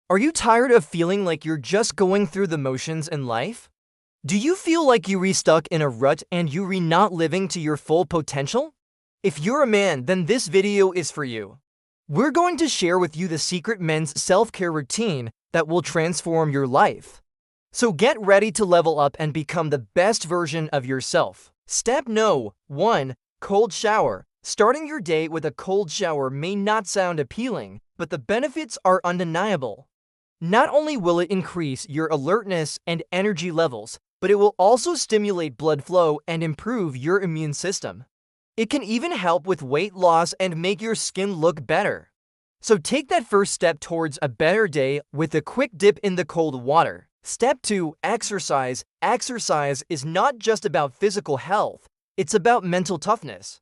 Are you tired of feeling like you're just going through the motions in life? Do you feel like you re-stuck in a rut and you not living to your full potential? If you're a man, then this video is for you. We're going to share with you the secret men's self-care routine that will transform your life. So get ready to level up and become the best version of yourself. Step No. 1. Cold shower. Starting your day with a cold shower may not sound appealing, but the benefits are undeniable. Not only will it increase your alertness and energy levels, but it will also stimulate blood flow and improve your immune system. It can even help with weight loss and make your skin look better. So take that first step towards a better day with a quick dip in the cold water. Step 2. Exercise. Exercise is not just about physical health, it's about mental toughness.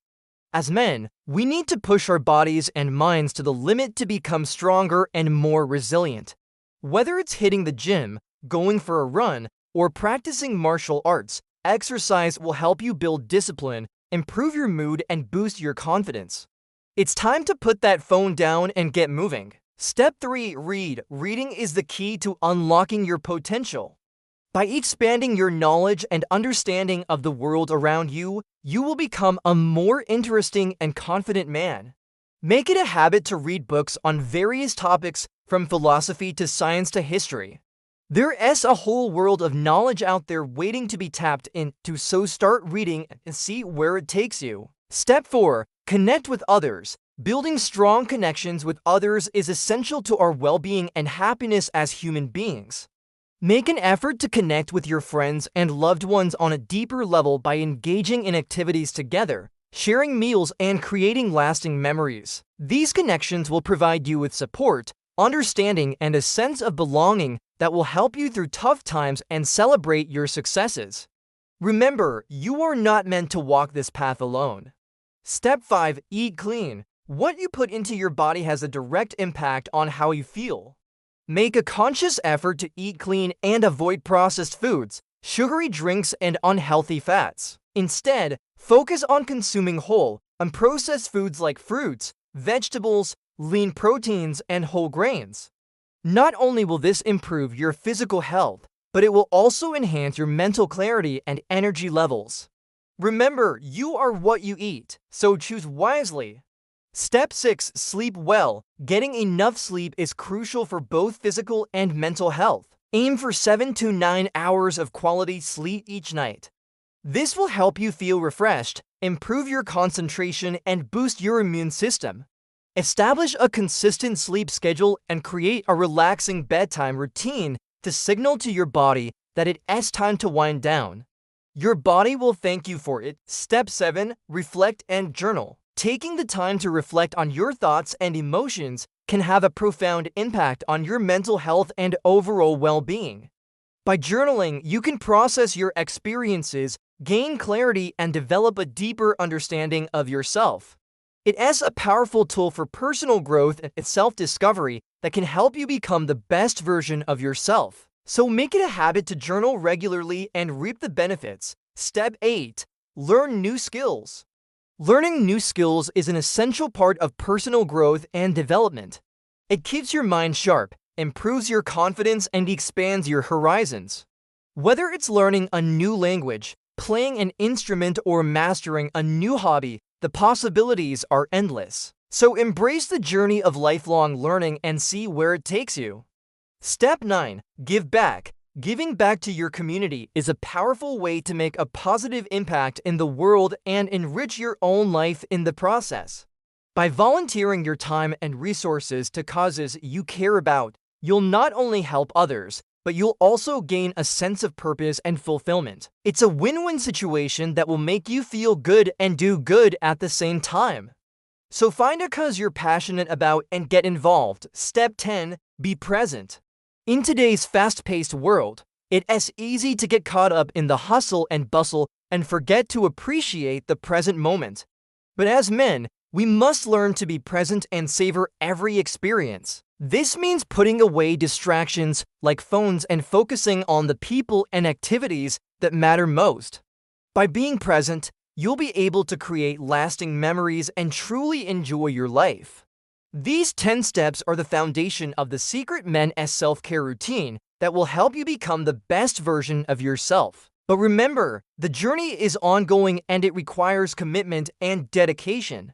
As men, we need to push our bodies and minds to the limit to become stronger and more resilient. Whether it's hitting the gym, going for a run, or practicing martial arts, exercise will help you build discipline, improve your mood, and boost your confidence. It's time to put that phone down and get moving. Step 3. Read. Reading is the key to unlocking your potential. By expanding your knowledge and understanding of the world around you, you will become a more interesting and confident man. Make it a habit to read books on various topics from philosophy to science to history. There is a whole world of knowledge out there waiting to be tapped into, so start reading and see where it takes you. Step 4. Connect with others. Building strong connections with others is essential to our well-being and happiness as human beings. Make an effort to connect with your friends and loved ones on a deeper level by engaging in activities together, sharing meals, and creating lasting memories. These connections will provide you with support, understanding, and a sense of belonging that will help you through tough times and celebrate your successes. Remember, you are not meant to walk this path alone. Step 5. Eat clean. What you put into your body has a direct impact on how you feel. Make a conscious effort to eat clean and avoid processed foods, sugary drinks, and unhealthy fats. Instead, focus on consuming whole, unprocessed foods like fruits, vegetables, lean proteins, and whole grains. Not only will this improve your physical health, but it will also enhance your mental clarity and energy levels. Remember, you are what you eat, so choose wisely. Step 6. Sleep well. Getting enough sleep is crucial for both physical and mental health. Aim for 7 to 9 hours of quality sleep each night. This will help you feel refreshed, improve your concentration, and boost your immune system. Establish a consistent sleep schedule and create a relaxing bedtime routine to signal to your body that it is time to wind down. Your body will thank you for it. Step 7. Reflect and journal. Taking the time to reflect on your thoughts and emotions can have a profound impact on your mental health and overall well-being. By journaling, you can process your experiences, gain clarity, and develop a deeper understanding of yourself. It is a powerful tool for personal growth and self-discovery that can help you become the best version of yourself. So make it a habit to journal regularly and reap the benefits. Step 8. Learn new skills. Learning new skills is an essential part of personal growth and development. It keeps your mind sharp, improves your confidence, and expands your horizons. Whether it's learning a new language, playing an instrument, or mastering a new hobby, the possibilities are endless. So embrace the journey of lifelong learning and see where it takes you. Step 9. Give back. Giving back to your community is a powerful way to make a positive impact in the world and enrich your own life in the process. By volunteering your time and resources to causes you care about, you'll not only help others, but you'll also gain a sense of purpose and fulfillment. It's a win-win situation that will make you feel good and do good at the same time. So find a cause you're passionate about and get involved. Step 10. Be present. In today's fast-paced world, it is easy to get caught up in the hustle and bustle and forget to appreciate the present moment. But as men, we must learn to be present and savor every experience. This means putting away distractions like phones and focusing on the people and activities that matter most. By being present, you'll be able to create lasting memories and truly enjoy your life. These 10 steps are the foundation of the Secret Men S self-care routine that will help you become the best version of yourself. But remember, the journey is ongoing and it requires commitment and dedication.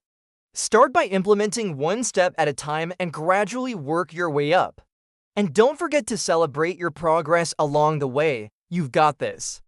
Start by implementing one step at a time and gradually work your way up. And don't forget to celebrate your progress along the way. You've got this.